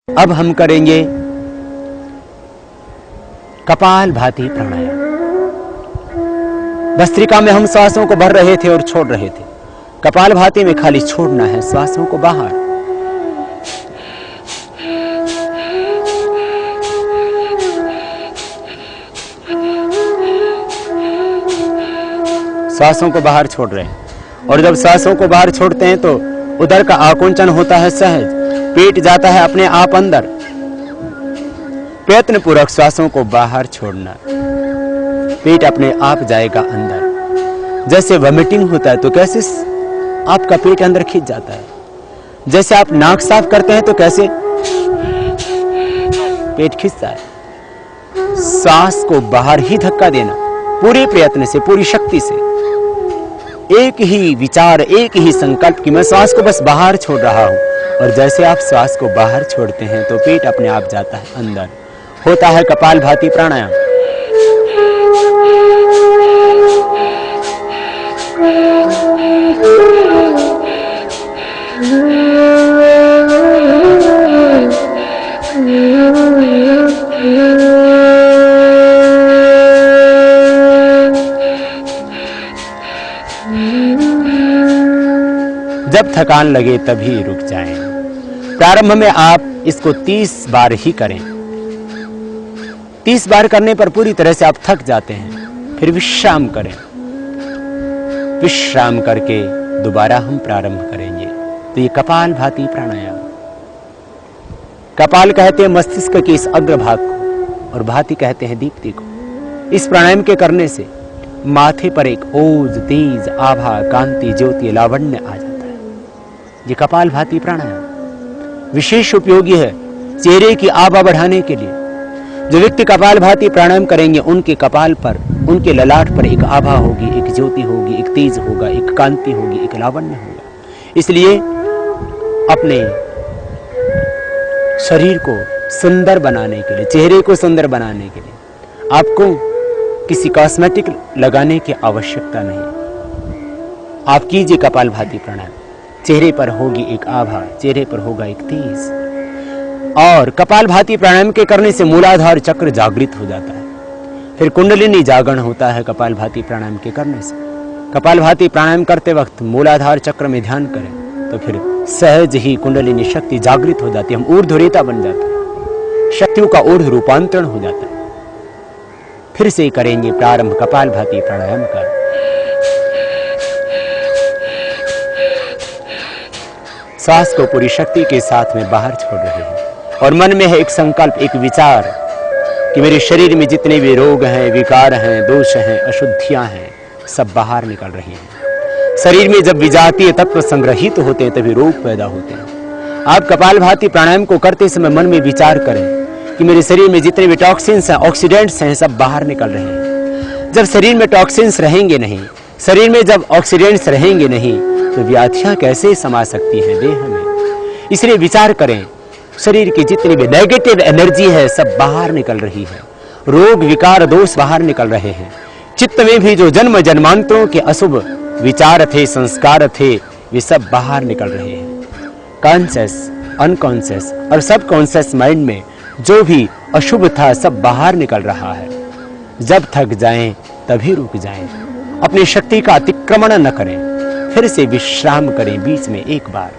अब हम करेंगे कपाल भाती प्राणायाम। भस्त्रिका में हम श्वासों को भर रहे थे और छोड़ रहे थे। कपाल भाती में खाली छोड़ना है श्वासों को बाहर। श्वासों को बाहर छोड़ रहे हैं और जब श्वासों को बाहर छोड़ते हैं तो उदर का आकुंचन होता है सहज, पेट जाता है अपने आप अंदर। प्रयत्न पूर्वक श्वासों को बाहर छोड़ना, पेट अपने आप जाएगा अंदर। जैसे वॉमिटिंग होता है तो कैसे आपका पेट अंदर खींच जाता है, जैसे आप नाक साफ करते हैं तो कैसे पेट खींचता है। सांस को बाहर ही धक्का देना, पूरे प्रयत्न से, पूरी शक्ति से, एक ही विचार, एक ही संकल्प कि मैं श्वास को बस बाहर छोड़ रहा हूं। और जैसे आप श्वास को बाहर छोड़ते हैं तो पेट अपने आप जाता है अंदर। होता है कपाल भाती प्राणायाम। जब थकान लगे तभी रुक जाएं। प्रारंभ में आप इसको 30 बार ही करें। 30 बार करने पर पूरी तरह से आप थक जाते हैं, फिर विश्राम करें। विश्राम करके दोबारा हम प्रारंभ करेंगे। तो ये कपाल भाती प्राणायाम। कपाल कहते हैं मस्तिष्क के इस अग्रभाग को और भाती कहते हैं दीप्ति को। इस प्राणायाम के करने से माथे पर एक ओज, तेज, आभा, कांति, ज्योति, लावण्य आ जाता है। ये कपाल भाती प्राणायाम विशेष उपयोगी है चेहरे की आभा बढ़ाने के लिए। जो व्यक्ति कपाल भाती प्राणायाम करेंगे उनके कपाल पर, उनके ललाट पर एक आभा होगी, एक ज्योति होगी, एक तेज होगा, एक कांति होगी, एक लावण्य होगा। इसलिए अपने शरीर को सुंदर बनाने के लिए, चेहरे को सुंदर बनाने के लिए आपको किसी कॉस्मेटिक लगाने की आवश्यकता नहीं। आप कीजिए कपाल भाती प्राणायाम। चेहरे पर होगी एक आभा, चेहरे पर होगा एक तेज। और कपाल भाती प्राणायाम के करने से मूलाधार चक्र जागृत हो जाता है। फिर कुंडलिनी जागरण होता है कपाल भाती प्राणायाम के करने से। कपाल भाती प्राणायाम करते वक्त मूलाधार चक्र में ध्यान करें तो फिर सहज ही कुंडलिनी शक्ति जागृत हो जाती है। हम ऊर्ध्वरेता बन जाते हैं, शक्तियों का ऊर्ध्व रूपांतरण हो जाता है। फिर से करेंगे प्रारंभ कपाल भाती प्राणायाम कर। सांस को पूरी शक्ति के साथ में बाहर छोड़ रहे हैं और मन में है एक संकल्प, एक विचार कि मेरे शरीर में जितने भी रोग हैं, विकार हैं, दोष हैं, अशुद्धियां हैं, सब बाहर निकल रही हैं। शरीर में जब विजातीय तत्व संग्रहित होते हैं तभी रोग पैदा होते हैं। आप कपाल भाती प्राणायाम को करते समय मन में विचार करें कि मेरे शरीर में जितने भी टॉक्सिन्स हैं, ऑक्सीडेंट्स हैं, सब बाहर निकल रहे हैं। जब शरीर में टॉक्सिन्स रहेंगे नहीं, शरीर में जब ऑक्सीडेंट्स रहेंगे नहीं तो व्याधियां कैसे समा सकती हैं देह में। इसलिए विचार करें, शरीर की जितनी भी नेगेटिव एनर्जी है सब बाहर निकल रही है। रोग, विकार, दोष बाहर निकल रहे हैं। चित्त में भी जो जन्म जन्मांतरों के अशुभ विचार थे, संस्कार थे, वे सब बाहर निकल रहे हैं। कॉन्शियस, अनकॉन्शियस और सब कॉन्शियस माइंड में जो भी अशुभ था सब बाहर निकल रहा है। जब थक जाएं तभी रुक जाएं। अपनी शक्ति का अतिक्रमण न करें। फिर से विश्राम करें बीच में एक बार।